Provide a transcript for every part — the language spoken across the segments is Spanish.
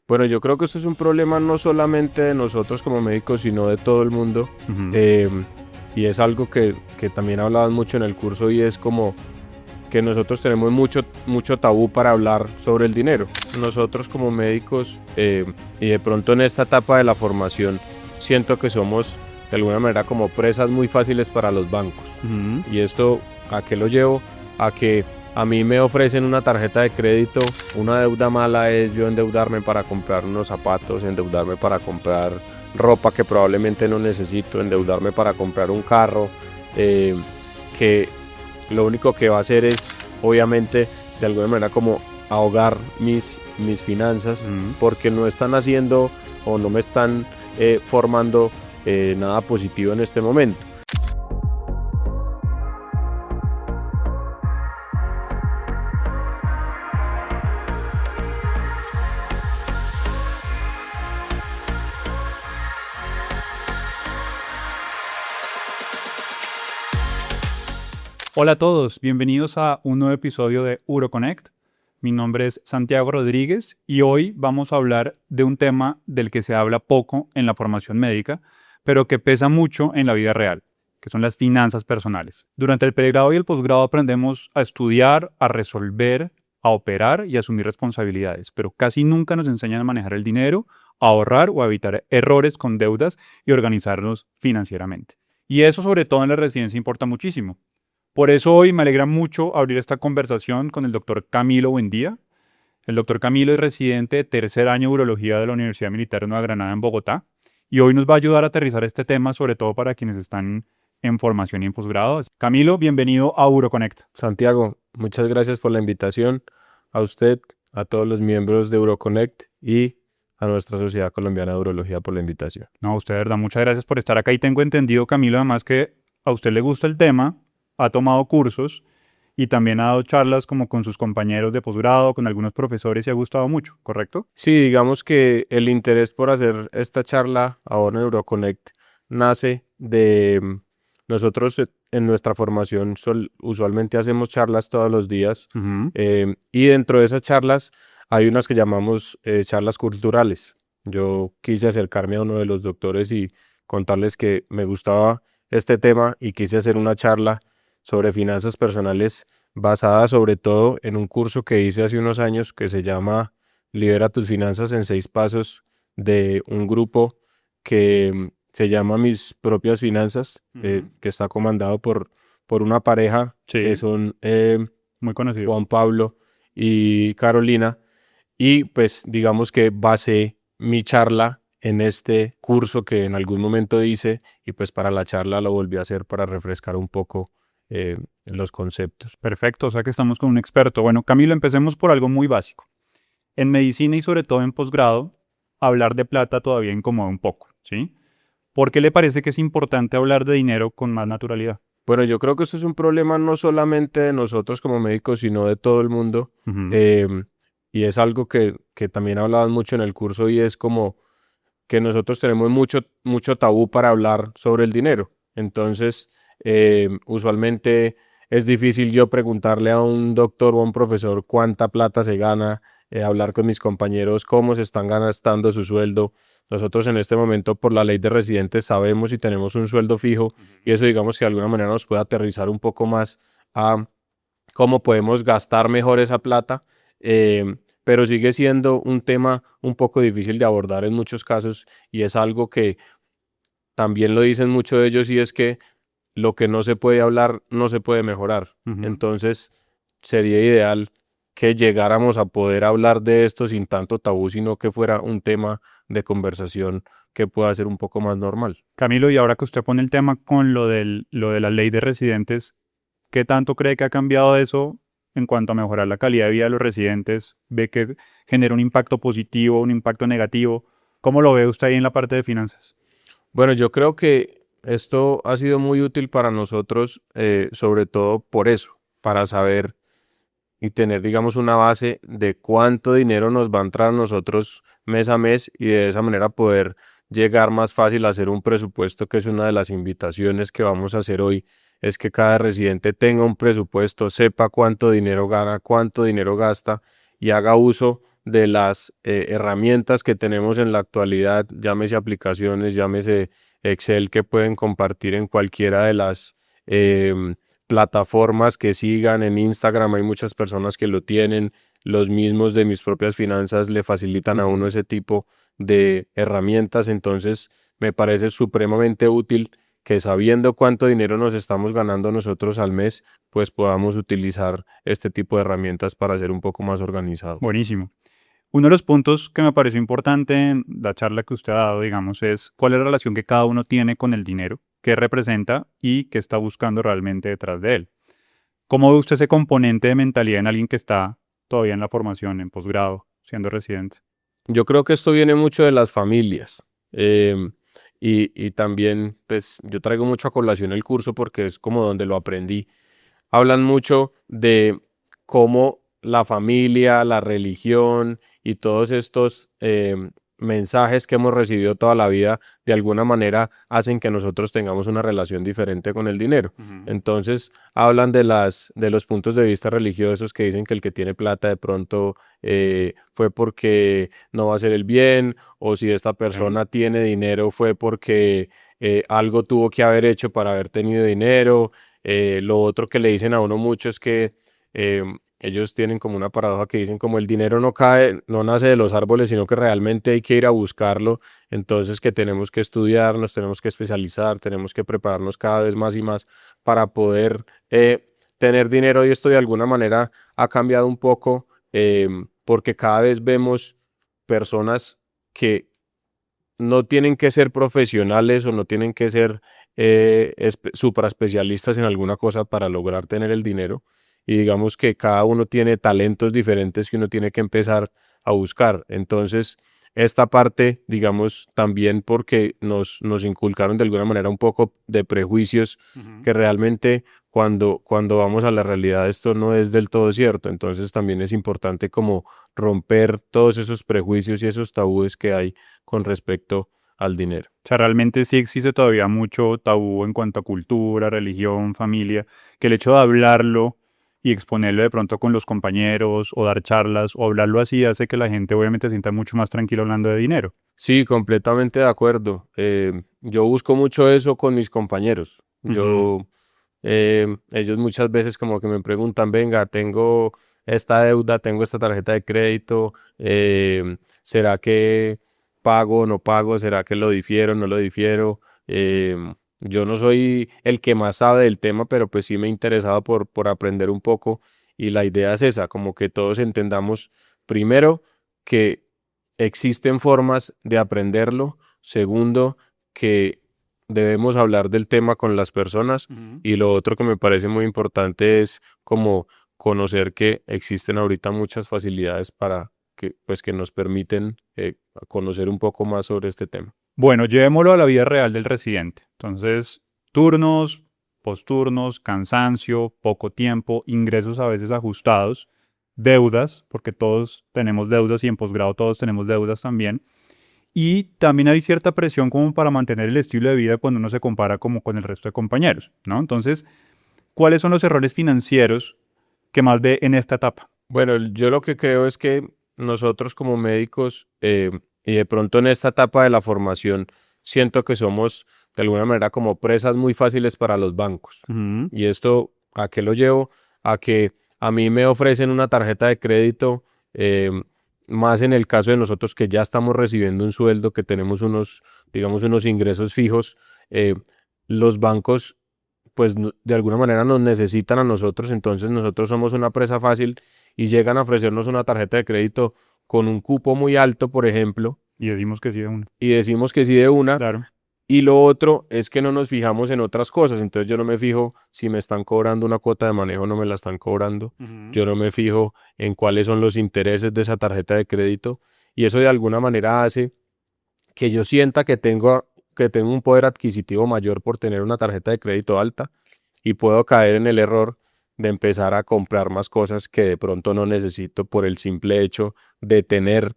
Bueno, yo creo que esto es un problema no solamente de nosotros como médicos, sino de todo el mundo. Ujú. Y es algo que también hablaban mucho en el curso y es como que nosotros tenemos mucho tabú para hablar sobre el dinero. Nosotros como médicos y de pronto en esta etapa de la formación siento que somos de alguna manera como presas muy fáciles para los bancos. Ujú. ¿Y esto a qué lo llevo? A que a mí me ofrecen una tarjeta de crédito, una deuda mala es yo endeudarme para comprar unos zapatos, endeudarme para comprar ropa que probablemente no necesito, endeudarme para comprar un carro, que lo único que va a hacer es, obviamente, de alguna manera como ahogar mis finanzas, Ujú. porque no están haciendo o no me están formando nada positivo en este momento. Hola a todos, bienvenidos a un nuevo episodio de UroConnect. Mi nombre es Santiago Rodríguez y hoy vamos a hablar de un tema del que se habla poco en la formación médica, pero que pesa mucho en la vida real, que son las finanzas personales. Durante el pregrado y el posgrado aprendemos a estudiar, a resolver, a operar y a asumir responsabilidades, pero casi nunca nos enseñan a manejar el dinero, a ahorrar o a evitar errores con deudas y organizarnos financieramente. Y eso sobre todo en la residencia importa muchísimo. Por eso hoy me alegra mucho abrir esta conversación con el doctor Camilo Buendía. El doctor Camilo es residente de tercer año de urología de la Universidad Militar de Nueva Granada en Bogotá y hoy nos va a ayudar a aterrizar este tema, sobre todo para quienes están en formación y en posgrado. Camilo, bienvenido a UroConnect. Santiago, muchas gracias por la invitación, a usted, a todos los miembros de UroConnect y a nuestra Sociedad Colombiana de Urología por la invitación. No, usted, de verdad, muchas gracias por estar acá y tengo entendido, Camilo, además que a usted le gusta el tema, ha tomado cursos y también ha dado charlas como con sus compañeros de posgrado, con algunos profesores y ha gustado mucho, ¿correcto? Sí, digamos que el interés por hacer esta charla ahora en UroConnect nace de nosotros en nuestra formación usualmente hacemos charlas todos los días Ujú. y dentro de esas charlas hay unas que llamamos charlas culturales. Yo quise acercarme a uno de los doctores y contarles que me gustaba este tema y quise hacer una charla sobre finanzas personales basada sobre todo en un curso que hice hace unos años que se llama Libera tus finanzas en 6 pasos, de un grupo que se llama Mis propias finanzas, Ujú. que está comandado por una pareja que Sí, son muy Juan conocidos. Pablo y Carolina. Y pues digamos que basé mi charla en este curso que en algún momento hice y pues para la charla lo volví a hacer para refrescar un poco los conceptos. Perfecto, o sea que estamos con un experto. Bueno, Camilo, empecemos por algo muy básico. En medicina y sobre todo en posgrado, hablar de plata todavía incomoda un poco, ¿sí? ¿Por qué le parece que es importante hablar de dinero con más naturalidad? Bueno, yo creo que esto es un problema no solamente de nosotros como médicos, sino de todo el mundo. Ujú. em, y es algo que también hablaban mucho en el curso y es como que nosotros tenemos mucho tabú para hablar sobre el dinero. Entonces, usualmente es difícil yo preguntarle a un doctor o a un profesor cuánta plata se gana, hablar con mis compañeros cómo se están gastando su sueldo. Nosotros en este momento, por la ley de residentes, sabemos y tenemos un sueldo fijo y eso digamos que de alguna manera nos puede aterrizar un poco más a cómo podemos gastar mejor esa plata, pero sigue siendo un tema un poco difícil de abordar en muchos casos y es algo que también lo dicen muchos de ellos y es que lo que no se puede hablar no se puede mejorar. Ujú. Entonces sería ideal que llegáramos a poder hablar de esto sin tanto tabú, sino que fuera un tema de conversación que pueda ser un poco más normal. Camilo, y ahora que usted pone el tema con lo de la ley de residentes, ¿qué tanto cree que ha cambiado eso en cuanto a mejorar la calidad de vida de los residentes? ¿Ve que genera un impacto positivo, un impacto negativo? ¿Cómo lo ve usted ahí en la parte de finanzas? Bueno, yo creo que esto ha sido muy útil para nosotros, sobre todo por eso, para saber y tener, digamos, una base de cuánto dinero nos va a entrar a nosotros mes a mes y de esa manera poder llegar más fácil a hacer un presupuesto, que es una de las invitaciones que vamos a hacer hoy, es que cada residente tenga un presupuesto, sepa cuánto dinero gana, cuánto dinero gasta y haga uso de las herramientas que tenemos en la actualidad, llámese aplicaciones, llámese Excel, que pueden compartir en cualquiera de las plataformas que sigan. En Instagram hay muchas personas que lo tienen, los mismos de mis propias finanzas le facilitan a uno ese tipo de herramientas. Entonces me parece supremamente útil que, sabiendo cuánto dinero nos estamos ganando nosotros al mes, pues podamos utilizar este tipo de herramientas para ser un poco más organizados. Buenísimo. Uno de los puntos que me pareció importante en la charla que usted ha dado, digamos, es cuál es la relación que cada uno tiene con el dinero, qué representa y qué está buscando realmente detrás de él. ¿Cómo ve usted ese componente de mentalidad en alguien que está todavía en la formación, en posgrado, siendo residente? Yo creo que esto viene mucho de las familias. Y también, pues yo traigo mucho a colación el curso porque es como donde lo aprendí. Hablan mucho de cómo la familia, la religión y todos estos mensajes que hemos recibido toda la vida de alguna manera hacen que nosotros tengamos una relación diferente con el dinero. Entonces hablan de los puntos de vista religiosos que dicen que el que tiene plata de pronto fue porque no va a hacer el bien, o si esta persona tiene dinero fue porque algo tuvo que haber hecho para haber tenido dinero. Lo otro que le dicen a uno mucho es que ellos tienen como una paradoja que dicen como el dinero no cae, no nace de los árboles, sino que realmente hay que ir a buscarlo. Entonces que tenemos que estudiar, nos tenemos que especializar, tenemos que prepararnos cada vez más y más para poder tener dinero. Y esto de alguna manera ha cambiado un poco, porque cada vez vemos personas que no tienen que ser profesionales o no tienen que ser super especialistas en alguna cosa para lograr tener el dinero. Y digamos que cada uno tiene talentos diferentes que uno tiene que empezar a buscar. Entonces, esta parte, digamos, también porque nos inculcaron de alguna manera un poco de prejuicios, que realmente cuando vamos a la realidad esto no es del todo cierto. Entonces también es importante como romper todos esos prejuicios y esos tabúes que hay con respecto al dinero. O sea, realmente sí existe todavía mucho tabú en cuanto a cultura, religión, familia, que el hecho de hablarlo y exponerlo de pronto con los compañeros o dar charlas o hablarlo así hace que la gente obviamente se sienta mucho más tranquila hablando de dinero. Sí, completamente de acuerdo. Yo busco mucho eso con mis compañeros. Ellos muchas veces como que me preguntan, venga, tengo esta deuda, tengo esta tarjeta de crédito, ¿será que pago o no pago? ¿Será que lo difiero o no lo difiero? Yo no soy el que más sabe del tema, pero pues sí me he interesado por aprender un poco, y la idea es esa, como que todos entendamos, primero, que existen formas de aprenderlo. Segundo, que debemos hablar del tema con las personas. Y lo otro que me parece muy importante es como conocer que existen ahorita muchas facilidades para que nos permiten conocer un poco más sobre este tema. Bueno, llevémoslo a la vida real del residente. Entonces, turnos, posturnos, cansancio, poco tiempo, ingresos a veces ajustados, deudas, porque todos tenemos deudas y en posgrado todos tenemos deudas también. Y también hay cierta presión como para mantener el estilo de vida cuando uno se compara como con el resto de compañeros, ¿no? Entonces, ¿cuáles son los errores financieros que más ve en esta etapa? Bueno, yo lo que creo es que nosotros como médicos, y de pronto en esta etapa de la formación, siento que somos de alguna manera como presas muy fáciles para los bancos. ¿Y esto a qué lo llevo? A que a mí me ofrecen una tarjeta de crédito, más en el caso de nosotros que ya estamos recibiendo un sueldo, que tenemos digamos, unos ingresos fijos. Los bancos pues de alguna manera nos necesitan a nosotros, entonces nosotros somos una presa fácil y llegan a ofrecernos una tarjeta de crédito con un cupo muy alto, por ejemplo, Y decimos que sí de una. y decimos que sí de una. Claro. Y lo otro es que no nos fijamos en otras cosas. Entonces yo no me fijo si me están cobrando una cuota de manejo o no me la están cobrando. Yo no me fijo en cuáles son los intereses de esa tarjeta de crédito, y eso de alguna manera hace que yo sienta que tengo un poder adquisitivo mayor por tener una tarjeta de crédito alta, y puedo caer en el error de empezar a comprar más cosas que de pronto no necesito por el simple hecho de tener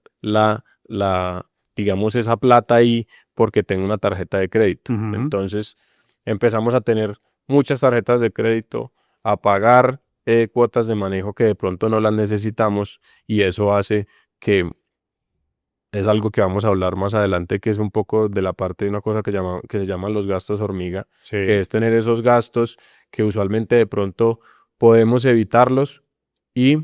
digamos, esa plata ahí porque tengo una tarjeta de crédito. Entonces empezamos a tener muchas tarjetas de crédito, a pagar cuotas de manejo que de pronto no las necesitamos, y eso hace que es algo que vamos a hablar más adelante, que es un poco de la parte de una cosa que se llaman los gastos hormiga, Sí. que es tener esos gastos que usualmente de pronto podemos evitarlos y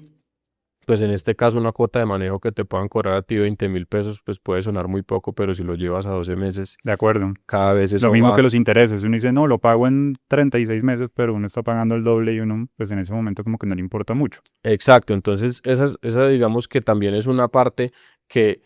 pues en este caso una cuota de manejo que te puedan cobrar a ti 20.000 pesos, pues puede sonar muy poco, pero si lo llevas a 12 meses, De acuerdo. cada vez Lo eso mismo va. que los intereses. Uno dice, no, lo pago en 36 meses, pero uno está pagando el doble y uno, pues en ese momento como que no le importa mucho. Exacto, entonces esa digamos que también es una parte que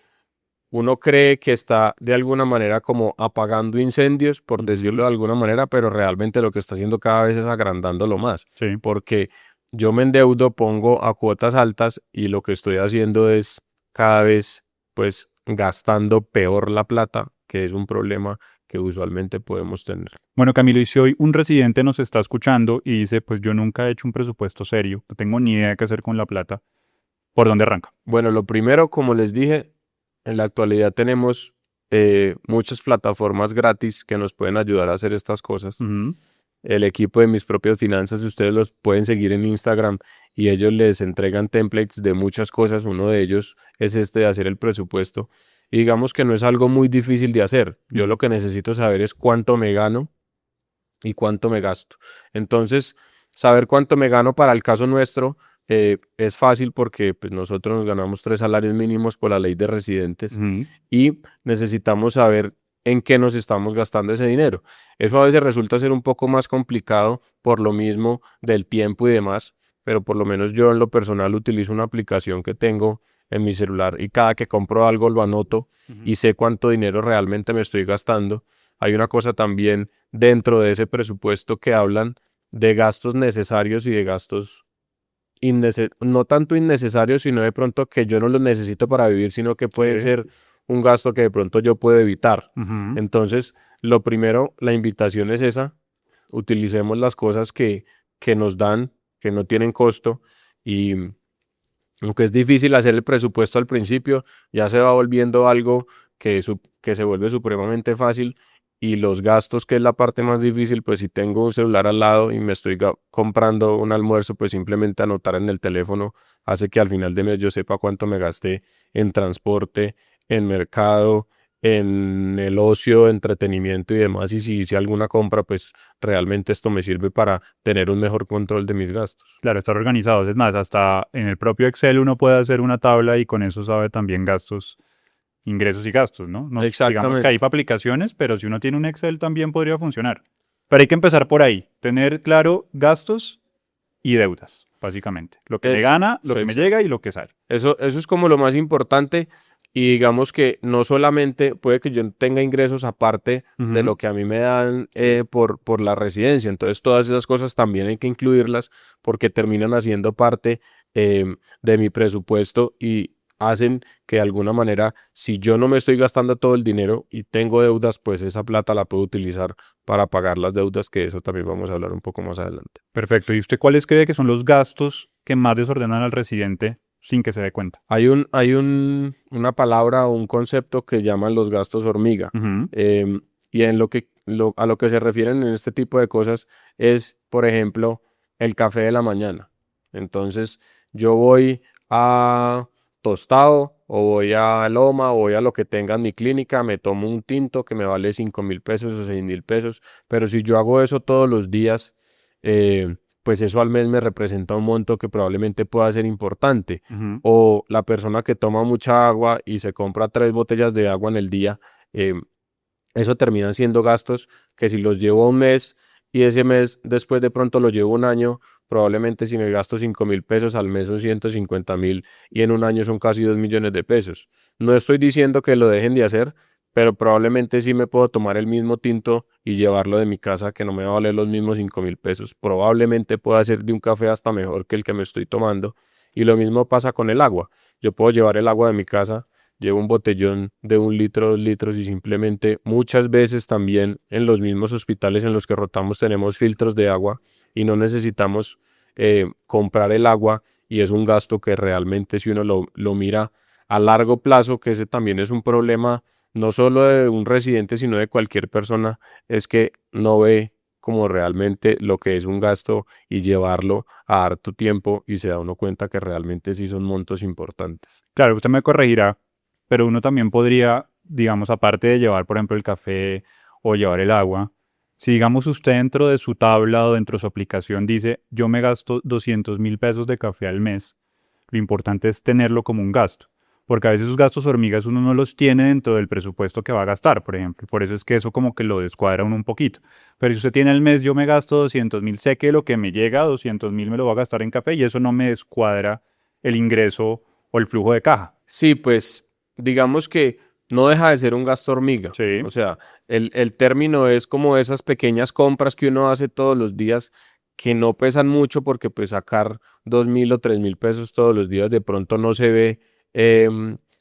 uno cree que está de alguna manera como apagando incendios, por decirlo de alguna manera, pero realmente lo que está haciendo cada vez es agrandándolo más, Sí. porque yo me endeudo, pongo a cuotas altas y lo que estoy haciendo es cada vez pues gastando peor la plata, que es un problema que usualmente podemos tener. Bueno, Camilo, y si hoy un residente nos está escuchando y dice, pues yo nunca he hecho un presupuesto serio, no tengo ni idea de qué hacer con la plata, ¿por dónde arranca? Bueno, lo primero, como les dije, en la actualidad tenemos muchas plataformas gratis que nos pueden ayudar a hacer estas cosas. Ujú. El equipo de Mis Propias Finanzas, ustedes los pueden seguir en Instagram y ellos les entregan templates de muchas cosas. Uno de ellos es este de hacer el presupuesto. Y digamos que no es algo muy difícil de hacer. Yo lo que necesito saber es cuánto me gano y cuánto me gasto. Entonces, saber cuánto me gano para el caso nuestro es fácil porque pues, nosotros nos ganamos 3 salarios mínimos por la ley de residentes Ujú. y necesitamos saber en qué nos estamos gastando ese dinero. Eso a veces resulta ser un poco más complicado por lo mismo del tiempo y demás, pero por lo menos yo en lo personal utilizo una aplicación que tengo en mi celular y cada que compro algo lo anoto y sé cuánto dinero realmente me estoy gastando. Hay una cosa también dentro de ese presupuesto que hablan de gastos necesarios y de gastos no tanto innecesarios, sino de pronto que yo no los necesito para vivir, sino que pueden Sí. ser un gasto que de pronto yo puedo evitar. Ujú. Entonces, lo primero, la invitación es esa, utilicemos las cosas que nos dan, que no tienen costo y aunque es difícil hacer el presupuesto al principio, ya se va volviendo algo que se vuelve supremamente fácil y los gastos, que es la parte más difícil, pues si tengo un celular al lado y me estoy comprando un almuerzo, pues simplemente anotar en el teléfono hace que al final de mes yo sepa cuánto me gasté en transporte, en mercado, en el ocio, entretenimiento y demás. Y si hice alguna compra, pues realmente esto me sirve para tener un mejor control de mis gastos. Claro, estar organizados. Es más, hasta en el propio Excel uno puede hacer una tabla y con eso sabe también gastos, ingresos y gastos, ¿no? Digamos que hay Exactamente. para aplicaciones, pero si uno tiene un Excel también podría funcionar. Pero hay que empezar por ahí, tener claro gastos y deudas, básicamente. Lo que me Es, gana, lo que me llega y lo que sale. eso es como lo más importante y digamos que no solamente puede que yo tenga ingresos aparte de Ujú. lo que a mí me dan por la residencia, entonces todas esas cosas también hay que incluirlas porque terminan haciendo parte de mi presupuesto y hacen que de alguna manera, si yo no me estoy gastando todo el dinero y tengo deudas, pues esa plata la puedo utilizar para pagar las deudas, que eso también vamos a hablar un poco más adelante. Perfecto. ¿Y usted cuáles cree que son los gastos que más desordenan al residente sin que se dé cuenta? Una palabra o un concepto que llaman los gastos hormiga. Ujú. Y a lo que se refieren en este tipo de cosas es, por ejemplo, el café de la mañana. Entonces, yo voy a Tostado o voy a Loma o voy a lo que tenga en mi clínica, me tomo un tinto que me vale 5.000 pesos o 6.000 pesos, pero si yo hago eso todos los días, pues eso al mes me representa un monto que probablemente pueda ser importante. Ujú. O la persona que toma mucha agua y se compra 3 botellas de agua en el día, eh, eso terminan siendo gastos que si los llevo un mes y ese mes después de pronto lo llevo un año, probablemente si me gasto 5.000 pesos al mes son 150.000 y en un año son casi 2 millones de pesos. No estoy diciendo que lo dejen de hacer, pero probablemente sí me puedo tomar el mismo tinto y llevarlo de mi casa que no me va a valer los mismos 5.000 pesos. Probablemente pueda ser de un café hasta mejor que el que me estoy tomando. Y lo mismo pasa con el agua. Yo puedo llevar el agua de mi casa, llevo un botellón de 1 litro, 2 litros y simplemente muchas veces también en los mismos hospitales en los que rotamos tenemos filtros de agua y no necesitamos comprar el agua y es un gasto que realmente si uno lo mira a largo plazo, que ese también es un problema no solo de un residente sino de cualquier persona, es que no ve como realmente lo que es un gasto y llevarlo a harto tiempo y se da uno cuenta que realmente sí son montos importantes. Claro, usted me corregirá, pero uno también podría, digamos, aparte de llevar, por ejemplo, el café o llevar el agua, si digamos usted dentro de su tabla o dentro de su aplicación dice, yo me gasto 200.000 pesos de café al mes, lo importante es tenerlo como un gasto. Porque a veces esos gastos hormigas uno no los tiene dentro del presupuesto que va a gastar, por ejemplo. Por eso es que eso como que lo descuadra uno un poquito. Pero si usted tiene el mes, yo me gasto 200.000, sé que lo que me llega, 200.000 me lo va a gastar en café y eso no me descuadra el ingreso o el flujo de caja. Sí, pues digamos que no deja de ser un gasto hormiga. Sí. O sea, el término es como esas pequeñas compras que uno hace todos los días que no pesan mucho porque pues sacar 2.000 o 3.000 pesos todos los días de pronto no se ve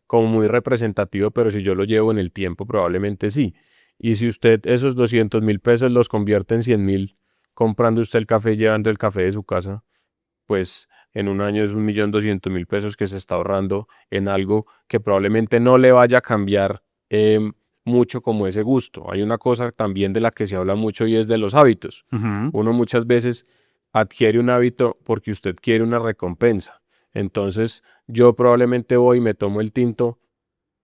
como muy representativo, pero si yo lo llevo en el tiempo probablemente sí. Y si usted esos 200.000 pesos los convierte en 100.000 comprando usted el café, llevando el café de su casa, pues en un año es 1.200.000 pesos que se está ahorrando en algo que probablemente no le vaya a cambiar mucho como ese gusto. Hay una cosa también de la que se habla mucho y es de los hábitos. Ujú. Uno muchas veces adquiere un hábito porque usted quiere una recompensa. Entonces yo probablemente voy y me tomo el tinto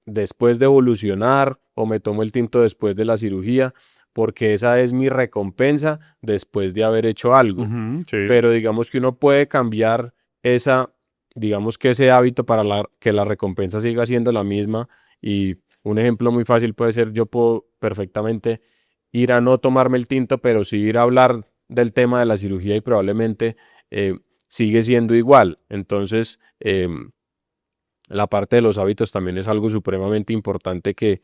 después de evolucionar o me tomo el tinto después de la cirugía porque esa es mi recompensa después de haber hecho algo. Ujú, sí. Pero digamos que uno puede cambiar esa, digamos que ese hábito para que la recompensa siga siendo la misma. Y un ejemplo muy fácil puede ser, yo puedo perfectamente ir a no tomarme el tinto, pero sí ir a hablar del tema de la cirugía y probablemente sigue siendo igual. Entonces, la parte de los hábitos también es algo supremamente importante que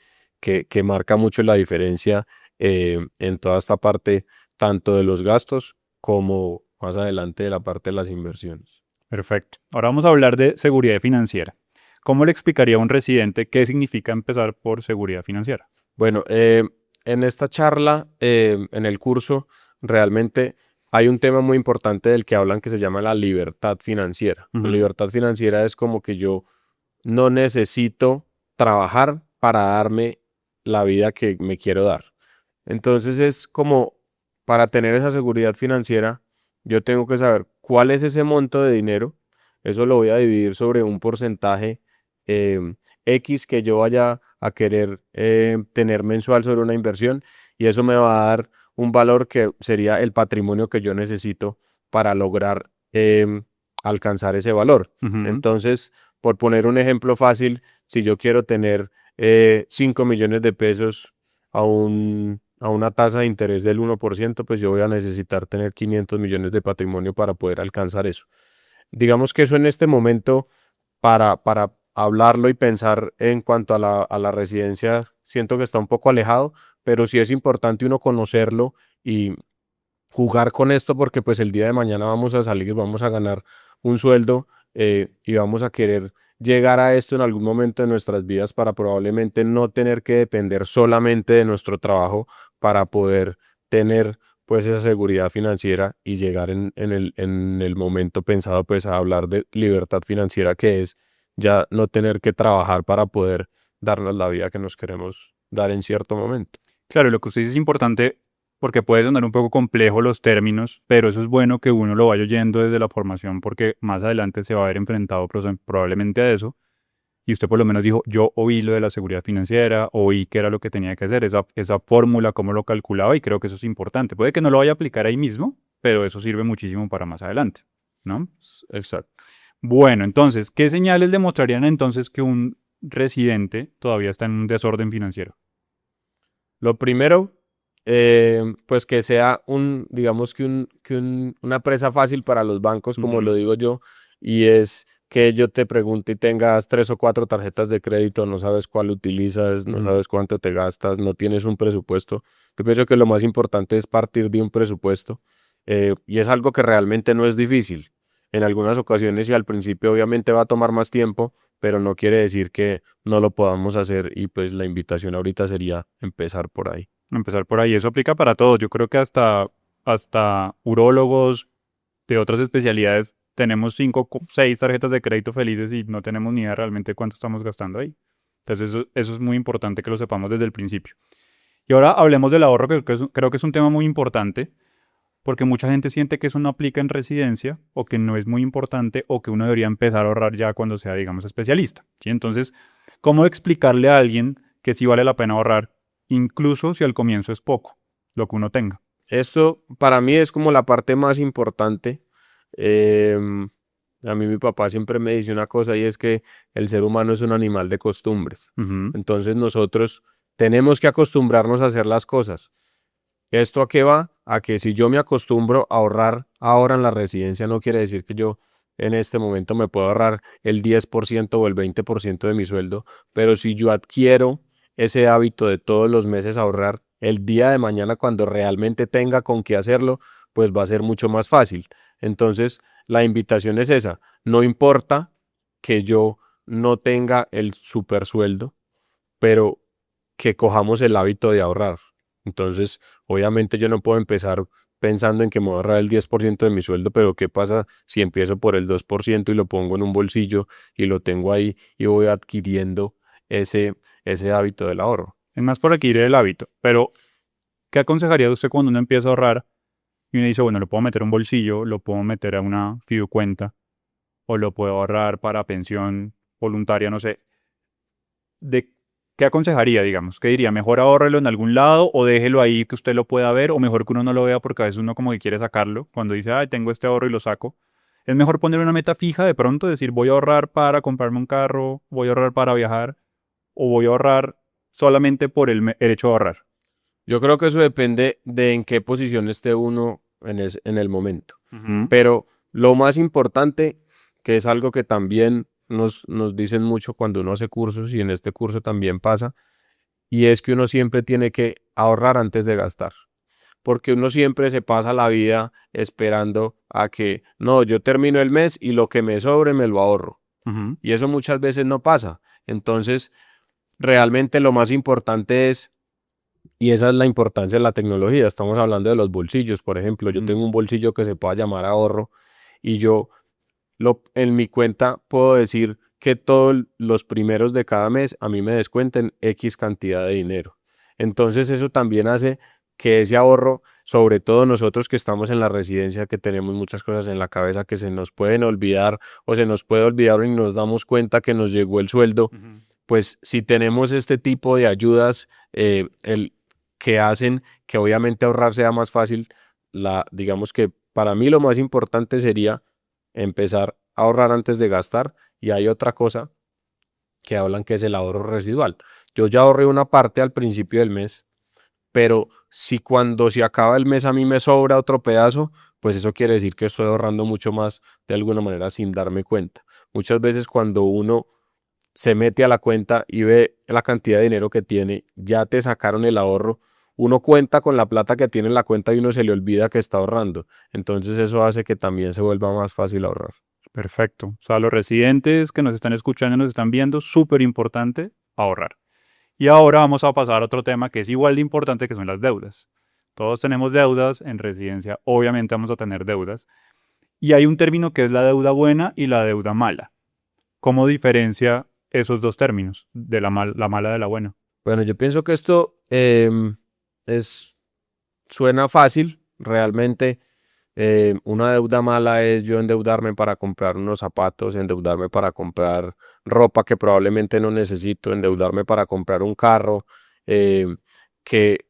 marca mucho la diferencia en toda esta parte, tanto de los gastos como más adelante de la parte de las inversiones. Perfecto. Ahora vamos a hablar de seguridad financiera. ¿Cómo le explicaría a un residente qué significa empezar por seguridad financiera? Bueno, en esta charla, en el curso, realmente hay un tema muy importante del que hablan que se llama la libertad financiera. La Ujú, libertad financiera es como que yo no necesito trabajar para darme la vida que me quiero dar. Entonces es como para tener esa seguridad financiera, yo tengo que saber cuál es ese monto de dinero. Eso lo voy a dividir sobre un porcentaje em, X que yo vaya a querer tener mensual sobre una inversión y eso me va a dar un valor que sería el patrimonio que yo necesito para lograr alcanzar ese valor. ujú. Entonces, por poner un ejemplo fácil, si yo quiero tener 5 millones de pesos a una tasa de interés del 1%, pues yo voy a necesitar tener 500 millones de patrimonio para poder alcanzar eso. Digamos que eso en este momento, para hablarlo y pensar en cuanto a a la residencia, siento que está un poco alejado, pero sí es importante uno conocerlo y jugar con esto porque pues el día de mañana vamos a salir, vamos a ganar un sueldo y vamos a querer llegar a esto en algún momento de nuestras vidas para probablemente no tener que depender solamente de nuestro trabajo para poder tener pues esa seguridad financiera y llegar en el momento pensado pues a hablar de libertad financiera que es ya no tener que trabajar para poder darnos la vida que nos queremos dar en cierto momento. Claro, lo que usted dice es importante porque puede sonar un poco complejo los términos, pero eso es bueno que uno lo vaya oyendo desde la formación porque más adelante se va a ver enfrentado probablemente a eso. Y usted por lo menos dijo, yo oí lo de la seguridad financiera, oí qué era lo que tenía que hacer, esa fórmula, cómo lo calculaba y creo que eso es importante. Puede que no lo vaya a aplicar ahí mismo, pero eso sirve muchísimo para más adelante, ¿no? Exacto. Bueno, entonces, ¿qué señales demostrarían entonces que un residente todavía está en un desorden financiero? Lo primero, pues que sea digamos que una presa fácil para los bancos, como lo Ujú, digo yo, y es que yo te pregunte y tengas 3 o 4 tarjetas de crédito, no sabes cuál utilizas, no ujú. sabes cuánto te gastas, no tienes un presupuesto. Yo pienso que lo más importante es partir de un presupuesto y es algo que realmente no es difícil. En algunas ocasiones y al principio obviamente va a tomar más tiempo, pero no quiere decir que no lo podamos hacer y pues la invitación ahorita sería empezar por ahí. Empezar por ahí, eso aplica para todos. Yo creo que hasta urólogos de otras especialidades tenemos 5, 6 tarjetas de crédito felices y no tenemos ni idea realmente cuánto estamos gastando ahí. Entonces eso es muy importante que lo sepamos desde el principio. Y ahora hablemos del ahorro, creo que es un tema muy importante, porque mucha gente siente que eso no aplica en residencia o que no es muy importante o que uno debería empezar a ahorrar ya cuando sea, digamos, especialista. ¿Sí? Entonces, ¿cómo explicarle a alguien que sí vale la pena ahorrar, incluso si al comienzo es poco, lo que uno tenga? Esto para mí es como la parte más importante. Em, a mí mi papá siempre me dice una cosa y es que el ser humano es un animal de costumbres. Ujú, Entonces nosotros tenemos que acostumbrarnos a hacer las cosas. ¿Esto a qué va? A que si yo me acostumbro a ahorrar ahora en la residencia, no quiere decir que yo en este momento me puedo ahorrar el 10% o el 20% de mi sueldo, pero si yo adquiero ese hábito de todos los meses ahorrar, el día de mañana cuando realmente tenga con qué hacerlo, pues va a ser mucho más fácil. Entonces, la invitación es esa, no importa que yo no tenga el super sueldo, pero que cojamos el hábito de ahorrar. Entonces, obviamente yo no puedo empezar pensando en que me voy a ahorrar el 10% de mi sueldo, pero ¿qué pasa si empiezo por el 2% y lo pongo en un bolsillo y lo tengo ahí y voy adquiriendo ese, ese hábito del ahorro? es más por adquirir el hábito, pero ¿qué aconsejaría usted cuando uno empieza a ahorrar y uno dice, bueno, lo puedo meter a un bolsillo, lo puedo meter a una fiducuenta o lo puedo ahorrar para pensión voluntaria, no sé? ¿De qué aconsejaría, digamos? ¿Qué diría? ¿Mejor ahórrelo en algún lado o déjelo ahí que usted lo pueda ver? ¿O mejor que uno no lo vea porque a veces uno como que quiere sacarlo cuando dice, ay, tengo este ahorro y lo saco? ¿Es mejor poner una meta fija de pronto, decir, voy a ahorrar para comprarme un carro, voy a ahorrar para viajar o voy a ahorrar solamente por el hecho de ahorrar? Yo creo que eso depende de en qué posición esté uno en el momento. Ujú, Pero lo más importante, que es algo que también nos dicen mucho cuando uno hace cursos y en este curso también pasa, y es que uno siempre tiene que ahorrar antes de gastar, porque uno siempre se pasa la vida esperando a que, no, yo termino el mes y lo que me sobre me lo ahorro. ujú. Y eso muchas veces no pasa. Entonces, realmente lo más importante es, y esa es la importancia de la tecnología, estamos hablando de los bolsillos, por ejemplo, yo Ujú. tengo un bolsillo que se pueda llamar ahorro y yo en mi cuenta puedo decir que todos los primeros de cada mes a mí me descuenten X cantidad de dinero. Entonces eso también hace que ese ahorro, sobre todo nosotros que estamos en la residencia, que tenemos muchas cosas en la cabeza que se nos pueden olvidar o se nos puede olvidar y nos damos cuenta que nos llegó el sueldo, Ujú. pues si tenemos este tipo de ayudas que hacen que obviamente ahorrar sea más fácil, digamos que para mí lo más importante sería empezar a ahorrar antes de gastar y hay otra cosa que hablan que es el ahorro residual. Yo ya ahorré una parte al principio del mes, pero si cuando se acaba el mes a mí me sobra otro pedazo, pues eso quiere decir que estoy ahorrando mucho más de alguna manera sin darme cuenta. Muchas veces cuando uno se mete a la cuenta y ve la cantidad de dinero que tiene, ya te sacaron el ahorro, uno cuenta con la plata que tiene en la cuenta y uno se le olvida que está ahorrando. Entonces eso hace que también se vuelva más fácil ahorrar. Perfecto. O sea, los residentes que nos están escuchando y nos están viendo, súper importante ahorrar. Y ahora vamos a pasar a otro tema que es igual de importante, que son las deudas. Todos tenemos deudas en residencia, obviamente vamos a tener deudas. Y hay un término que es la deuda buena y la deuda mala. ¿Cómo diferencia esos dos términos, de la mala de la buena? Bueno, yo pienso que esto es, suena fácil, realmente. Una deuda mala es yo endeudarme para comprar unos zapatos, endeudarme para comprar ropa que probablemente no necesito, endeudarme para comprar un carro, eh, que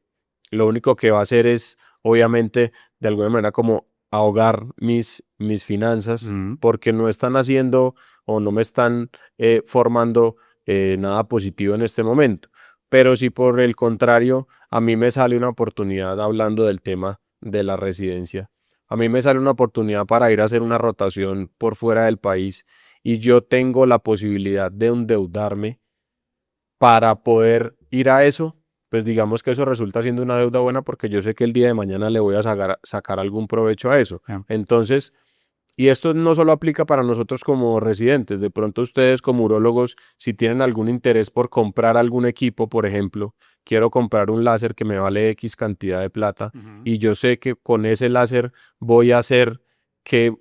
lo único que va a hacer es, obviamente, de alguna manera como ahogar mis finanzas, Ujú, porque no están haciendo o no me están formando nada positivo en este momento. Pero si por el contrario, a mí me sale una oportunidad hablando del tema de la residencia, a mí me sale una oportunidad para ir a hacer una rotación por fuera del país y yo tengo la posibilidad de endeudarme para poder ir a eso, pues digamos que eso resulta siendo una deuda buena porque yo sé que el día de mañana le voy a sacar algún provecho a eso. ya. Entonces, y esto no solo aplica para nosotros como residentes, de pronto ustedes como urólogos, si tienen algún interés por comprar algún equipo, por ejemplo, quiero comprar un láser que me vale X cantidad de plata Ujú. y yo sé que con ese láser voy a hacer que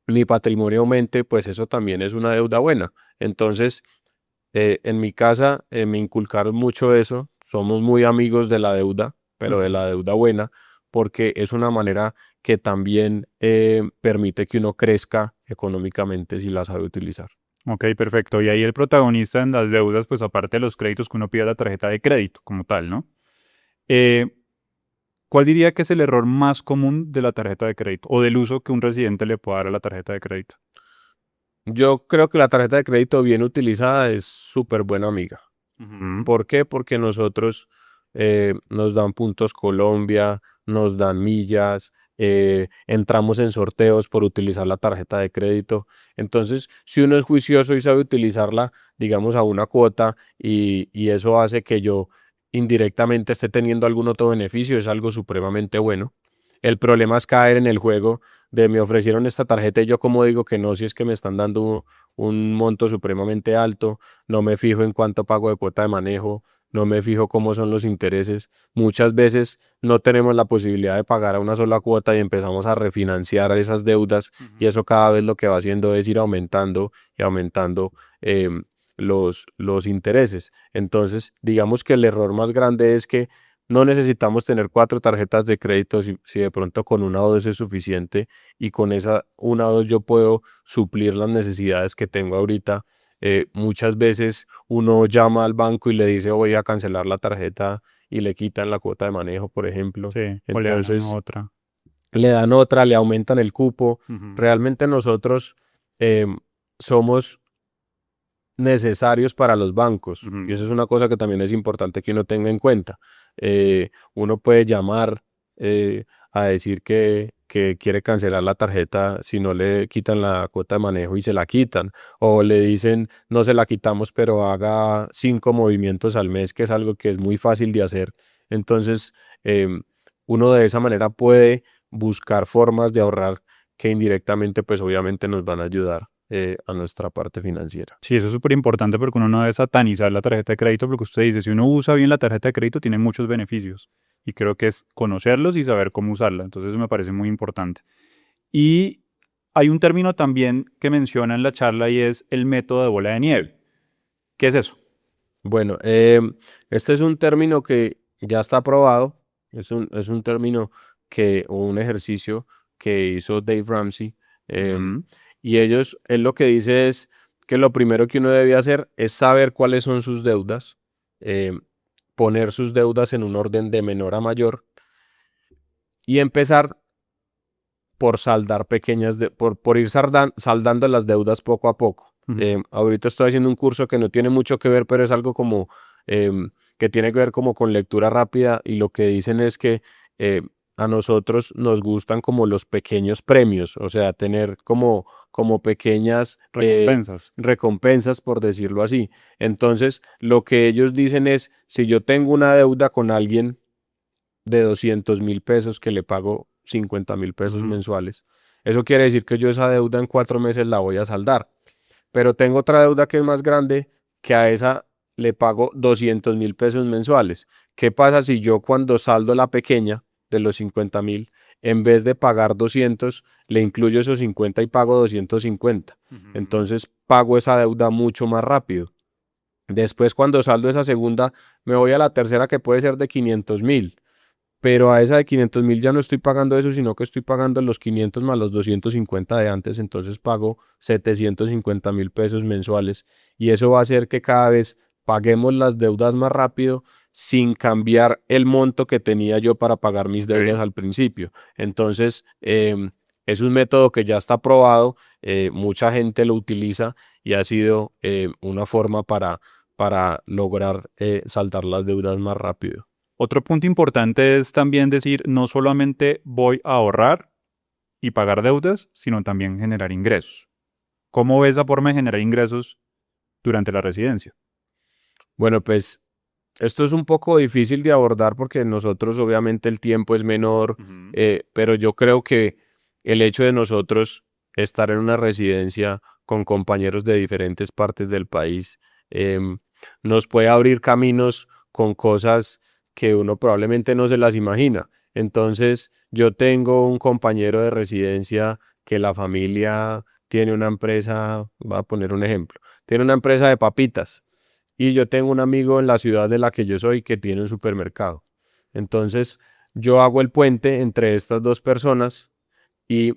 mi patrimonio aumente, pues eso también es una deuda buena. Entonces, en mi casa me inculcaron mucho eso, somos muy amigos de la deuda, pero de la deuda buena, porque es una manera que también permite que uno crezca económicamente si la sabe utilizar. Ok, perfecto. Y ahí el protagonista en las deudas, pues aparte de los créditos que uno pide a la tarjeta de crédito como tal, ¿no? Eh, ¿Cuál diría que es el error más común de la tarjeta de crédito o del uso que un residente le puede dar a la tarjeta de crédito? Yo creo que la tarjeta de crédito bien utilizada es súper buena amiga. Ujú. ¿Por qué? Porque nosotros nos dan puntos Colombia, nos dan millas, entramos en sorteos por utilizar la tarjeta de crédito. Entonces, si uno es juicioso y sabe utilizarla, digamos, a una cuota y eso hace que yo indirectamente esté teniendo algún otro beneficio, es algo supremamente bueno. El problema es caer en el juego de me ofrecieron esta tarjeta y yo como digo que no, si es que me están dando un monto supremamente alto, no me fijo en cuánto pago de cuota de manejo, no me fijo cómo son los intereses. Muchas veces no tenemos la posibilidad de pagar a una sola cuota y empezamos a refinanciar esas deudas y eso cada vez lo que va haciendo es ir aumentando y aumentando los intereses. Entonces, digamos que el error más grande es que no necesitamos tener 4 tarjetas de crédito si de pronto con una o dos es suficiente y con esa una o dos yo puedo suplir las necesidades que tengo ahorita. Muchas veces uno llama al banco y le dice voy a cancelar la tarjeta y le quitan la cuota de manejo, por ejemplo. Sí, o le dan Entonces otra. le dan otra, le aumentan el cupo. Ujú, Realmente nosotros somos necesarios para los bancos. Y ujú. eso es una cosa que también es importante que uno tenga en cuenta. Uno puede llamar a decir que quiere cancelar la tarjeta si no le quitan la cuota de manejo y se la quitan. O le dicen no se la quitamos, pero haga 5 movimientos al mes, que es algo que es muy fácil de hacer. Entonces, uno de esa manera puede buscar formas de ahorrar que indirectamente, pues obviamente nos van a ayudar a nuestra parte financiera. Sí, eso es súper importante porque uno no debe satanizar la tarjeta de crédito porque usted dice, si uno usa bien la tarjeta de crédito tiene muchos beneficios y creo que es conocerlos y saber cómo usarla. Entonces eso me parece muy importante. Y hay un término también que menciona en la charla y es el método de bola de nieve. ¿Qué es eso? Bueno, este es un término que ya está aprobado, es un término o un ejercicio que hizo Dave Ramsey, em, Ujú, y él lo que dice es que lo primero que uno debe hacer es saber cuáles son sus deudas, em, poner sus deudas en un orden de menor a mayor y empezar por saldar por ir saldando las deudas poco a poco. ujú, Ahorita estoy haciendo un curso que no tiene mucho que ver, pero es algo como que tiene que ver como con lectura rápida y lo que dicen es que eh, a nosotros nos gustan como los pequeños premios, o sea, tener como pequeñas recompensas. recompensas, por decirlo así. Entonces, lo que ellos dicen es, si yo tengo una deuda con alguien, de 200.000 pesos que le pago 50.000 pesos Ujú, mensuales. Eso quiere decir que yo esa deuda en 4 meses la voy a saldar. Pero tengo otra deuda que es más grande, que a esa le pago 200.000 pesos mensuales. ¿Qué pasa si yo cuando saldo la pequeña de los 50.000, en vez de pagar 200, le incluyo esos 50 y pago 250? ujú. Entonces pago esa deuda mucho más rápido. Después, cuando saldo esa segunda, me voy a la tercera que puede ser de 500.000, pero a esa de 500.000 ya no estoy pagando eso, sino que estoy pagando los 500 más los 250 de antes, entonces pago 750.000 pesos mensuales y eso va a hacer que cada vez paguemos las deudas más rápido sin cambiar el monto que tenía yo para pagar mis deudas Ok. al principio. Entonces, es un método que ya está probado, mucha gente lo utiliza y ha sido una forma para lograr saldar las deudas más rápido. Otro punto importante es también decir, no solamente voy a ahorrar y pagar deudas, sino también generar ingresos. ¿Cómo ves la forma de generar ingresos durante la residencia? Bueno, pues esto es un poco difícil de abordar porque nosotros obviamente el tiempo es menor, Ujú, pero yo creo que el hecho de nosotros estar en una residencia con compañeros de diferentes partes del país em, nos puede abrir caminos con cosas que uno probablemente no se las imagina. Entonces, yo tengo un compañero de residencia que la familia tiene una empresa, voy a poner un ejemplo, tiene una empresa de papitas y yo tengo un amigo en la ciudad de la que yo soy que tiene un supermercado. Entonces, yo hago el puente entre estas dos personas y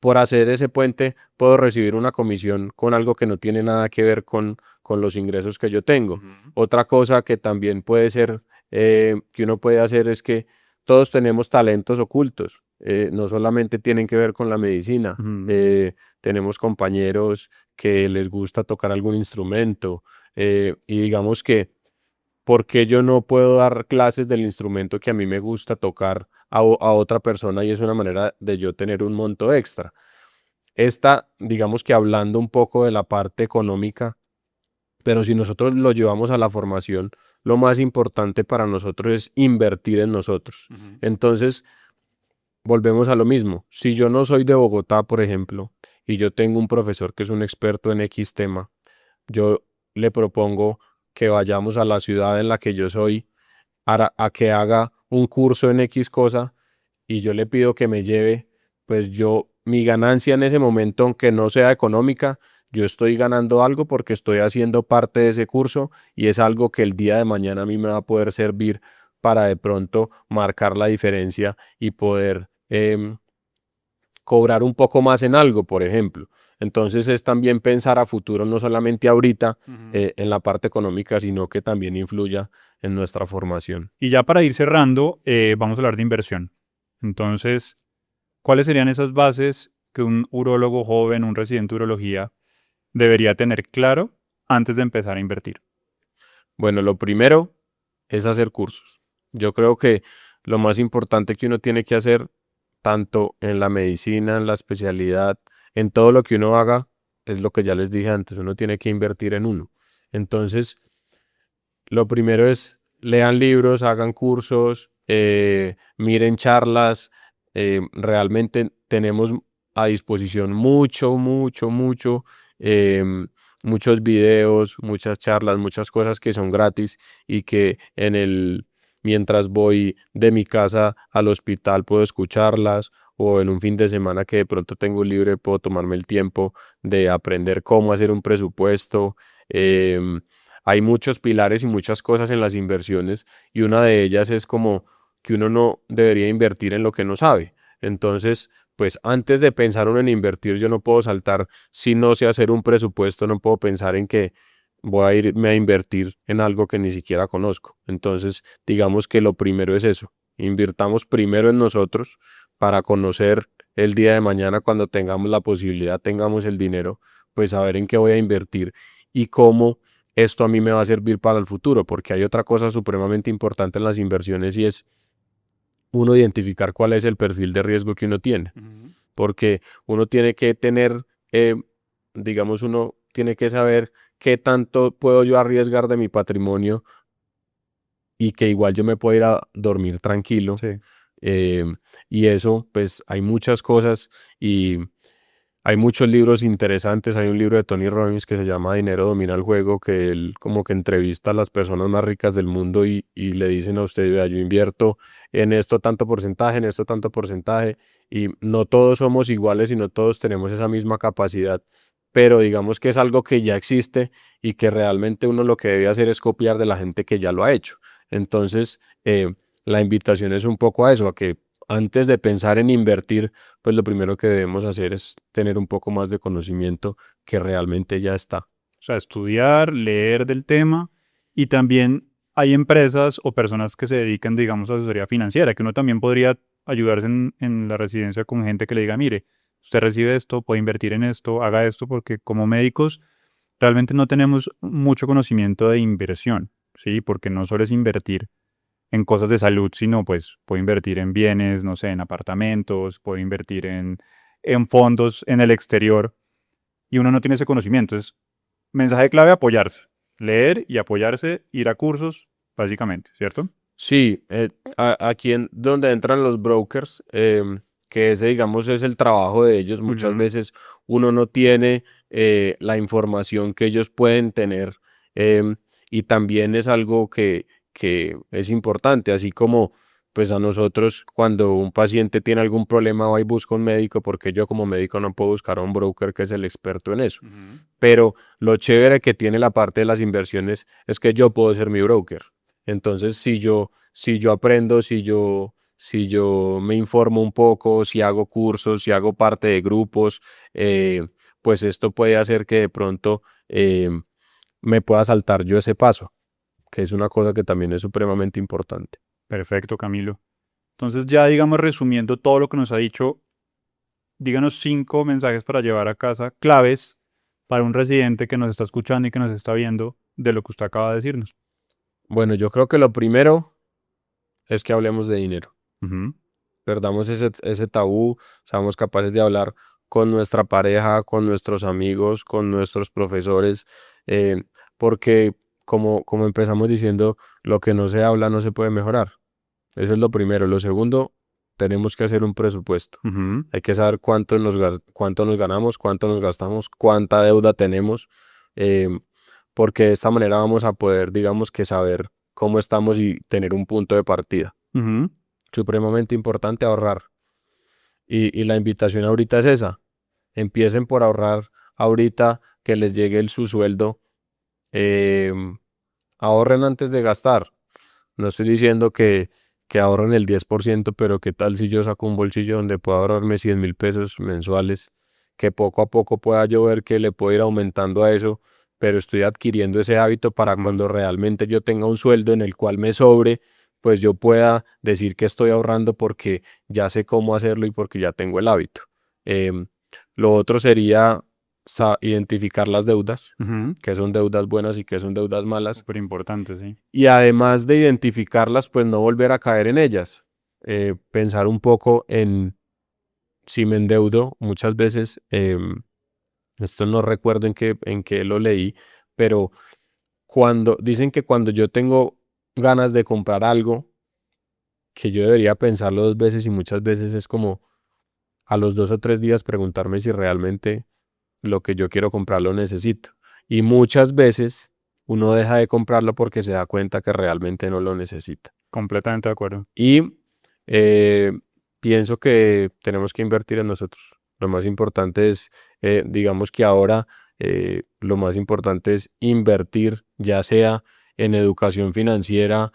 por hacer ese puente puedo recibir una comisión con algo que no tiene nada que ver con los ingresos que yo tengo. Ujú. Otra cosa que también puede ser, que uno puede hacer es que todos tenemos talentos ocultos, no solamente tienen que ver con la medicina. Ujú. Tenemos compañeros que les gusta tocar algún instrumento, y digamos que ¿por qué yo no puedo dar clases del instrumento que a mí me gusta tocar a otra persona y es una manera de yo tener un monto extra? Esta, digamos que hablando un poco de la parte económica, pero si nosotros lo llevamos a la formación, lo más importante para nosotros es invertir en nosotros. Ujú. Entonces, volvemos a lo mismo. Si yo no soy de Bogotá, por ejemplo, y yo tengo un profesor que es un experto en X tema, yo le propongo que vayamos a la ciudad en la que yo soy a que haga un curso en X cosa y yo le pido que me lleve, pues yo, mi ganancia en ese momento, aunque no sea económica, yo estoy ganando algo porque estoy haciendo parte de ese curso y es algo que el día de mañana a mí me va a poder servir para de pronto marcar la diferencia y poder cobrar un poco más en algo, por ejemplo. Entonces es también pensar a futuro, no solamente ahorita Ujú. en la parte económica, sino que también influya en nuestra formación. Y ya para ir cerrando, vamos a hablar de inversión. Entonces, ¿cuáles serían esas bases que un urólogo joven, un residente de urología, debería tener claro antes de empezar a invertir? Bueno, lo primero es hacer cursos. Yo creo que lo más importante que uno tiene que hacer, tanto en la medicina, en la especialidad, en todo lo que uno haga, es lo que ya les dije antes, uno tiene que invertir en uno. Entonces, lo primero es lean libros, hagan cursos, miren charlas. Realmente tenemos a disposición em, muchos videos, muchas charlas, muchas cosas que son gratis y que mientras voy de mi casa al hospital puedo escucharlas o en un fin de semana que de pronto tengo libre puedo tomarme el tiempo de aprender cómo hacer un presupuesto. Hay muchos pilares y muchas cosas en las inversiones y una de ellas es como que uno no debería invertir en lo que no sabe. Entonces, pues antes de pensar uno en invertir, yo no puedo saltar, si no sé hacer un presupuesto, no puedo pensar en que voy a irme a invertir en algo que ni siquiera conozco. Entonces, digamos que lo primero es eso, invirtamos primero en nosotros para conocer el día de mañana cuando tengamos la posibilidad, tengamos el dinero, pues saber en qué voy a invertir y cómo esto a mí me va a servir para el futuro, porque hay otra cosa supremamente importante en las inversiones y es uno identificar cuál es el perfil de riesgo que uno tiene, Ujú. porque uno tiene que tener, eh, digamos, uno tiene que saber qué tanto puedo yo arriesgar de mi patrimonio y que igual yo me puedo ir a dormir tranquilo. Sí. eh, y eso, pues hay muchas cosas y hay muchos libros interesantes. Hay un libro de Tony Robbins que se llama Dinero domina el juego, que él como que entrevista a las personas más ricas del mundo y le dicen a usted, vea, yo invierto en esto tanto porcentaje, en esto tanto porcentaje, y no todos somos iguales y no todos tenemos esa misma capacidad, pero digamos que es algo que ya existe y que realmente uno lo que debe hacer es copiar de la gente que ya lo ha hecho. Entonces, la invitación es un poco a eso, a que antes de pensar en invertir, pues lo primero que debemos hacer es tener un poco más de conocimiento que realmente ya está. O sea, estudiar, leer del tema y también hay empresas o personas que se dedican, digamos, a asesoría financiera, que uno también podría ayudarse en la residencia con gente que le diga, mire, usted recibe esto, puede invertir en esto, haga esto, porque como médicos realmente no tenemos mucho conocimiento de inversión, ¿sí? Porque no solo es invertir en cosas de salud, sino pues puedo invertir en bienes, no sé, en apartamentos, puedo invertir en fondos en el exterior y uno no tiene ese conocimiento. Entonces, mensaje clave, apoyarse. Leer y apoyarse, ir a cursos, básicamente, ¿cierto? Sí, aquí en donde entran los brokers, que ese, digamos, es el trabajo de ellos. Muchas Ujú. veces uno no tiene la información que ellos pueden tener, y también es algo que es importante, así como pues a nosotros cuando un paciente tiene algún problema va y busca un médico, porque yo como médico no puedo buscar a un broker que es el experto en eso. Pero lo chévere que tiene la parte de las inversiones es que yo puedo ser mi broker. Entonces, si yo aprendo, si yo me informo un poco, si hago cursos, si hago parte de grupos, pues esto puede hacer que de pronto me pueda saltar yo ese paso, que es una cosa que también es supremamente importante. Perfecto, Camilo. Entonces ya, digamos, resumiendo todo lo que nos ha dicho, díganos 5 mensajes para llevar a casa, claves para un residente que nos está escuchando y que nos está viendo de lo que usted acaba de decirnos. Bueno, yo creo que lo primero es que hablemos de dinero. Ujú. Perdamos ese tabú, seamos capaces de hablar con nuestra pareja, con nuestros amigos, con nuestros profesores, porque como empezamos diciendo, lo que no se habla no se puede mejorar. Eso es lo primero. Lo segundo, tenemos que hacer un presupuesto. Ujú. Hay que saber cuánto nos ganamos, cuánto nos gastamos, cuánta deuda tenemos, porque de esta manera vamos a poder, digamos que saber cómo estamos y tener un punto de partida. Ujú. Supremamente importante ahorrar. Y la invitación ahorita es esa. Empiecen por ahorrar ahorita que les llegue su sueldo. eh, Ahorren antes de gastar. No estoy diciendo que ahorren el 10%, pero qué tal si yo saco un bolsillo donde puedo ahorrarme 100.000 pesos mensuales, que poco a poco pueda yo ver que le puedo ir aumentando a eso, pero estoy adquiriendo ese hábito para cuando realmente yo tenga un sueldo en el cual me sobre, pues yo pueda decir que estoy ahorrando porque ya sé cómo hacerlo y porque ya tengo el hábito. Em, lo otro sería identificar las deudas, Ujú. que son deudas buenas y que son deudas malas. Súper importante, sí. Y además de identificarlas, pues no volver a caer en ellas. Pensar un poco en si me endeudo, muchas veces, esto no recuerdo en qué lo leí, pero dicen que cuando yo tengo ganas de comprar algo, que yo debería pensarlo 2 veces y muchas veces es como a los 2 o 3 días preguntarme si realmente lo que yo quiero comprar lo necesito. Y muchas veces uno deja de comprarlo porque se da cuenta que realmente no lo necesita. Completamente de acuerdo. Y eh, pienso que tenemos que invertir en nosotros. Lo más importante es, digamos que ahora, lo más importante es invertir, ya sea en educación financiera,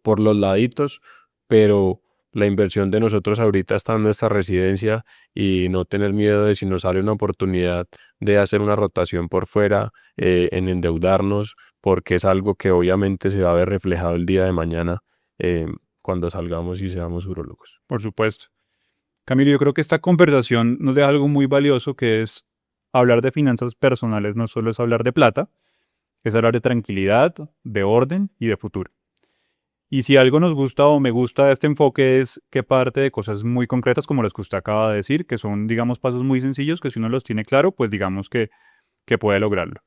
por los laditos, pero la inversión de nosotros ahorita está en nuestra residencia y no tener miedo de si nos sale una oportunidad de hacer una rotación por fuera, en endeudarnos, porque es algo que obviamente se va a ver reflejado el día de mañana. eh, Cuando salgamos y seamos urólogos. Por supuesto. Camilo, yo creo que esta conversación nos deja algo muy valioso que es hablar de finanzas personales, no solo es hablar de plata, es hablar de tranquilidad, de orden y de futuro. Y si algo nos gusta o me gusta de este enfoque es que parte de cosas muy concretas como las que usted acaba de decir, que son, digamos, pasos muy sencillos que si uno los tiene claro, pues digamos que puede lograrlo.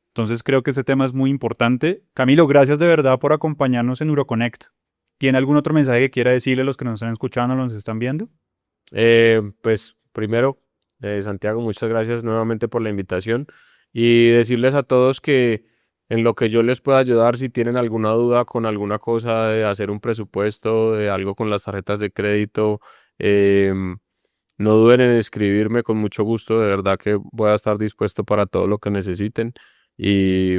Entonces creo que este tema es muy importante. Camilo, gracias de verdad por acompañarnos en UroConnect. ¿Tiene algún otro mensaje que quiera decirle a los que nos están escuchando o nos están viendo? Pues primero, Santiago, muchas gracias nuevamente por la invitación y decirles a todos que en lo que yo les pueda ayudar, si tienen alguna duda con alguna cosa de hacer un presupuesto, de algo con las tarjetas de crédito, no duden en escribirme con mucho gusto, de verdad que voy a estar dispuesto para todo lo que necesiten y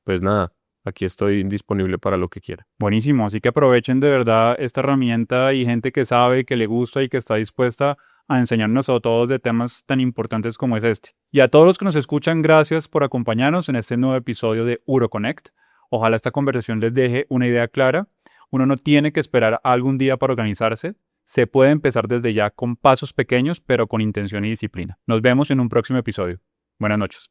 pues nada, aquí estoy disponible para lo que quieran. Buenísimo, así que aprovechen de verdad esta herramienta y gente que sabe, que le gusta y que está dispuesta a enseñarnos a todos de temas tan importantes como es este. Y a todos los que nos escuchan, gracias por acompañarnos en este nuevo episodio de UroConnect. Ojalá esta conversación les deje una idea clara. Uno no tiene que esperar algún día para organizarse. Se puede empezar desde ya con pasos pequeños, pero con intención y disciplina. Nos vemos en un próximo episodio. Buenas noches.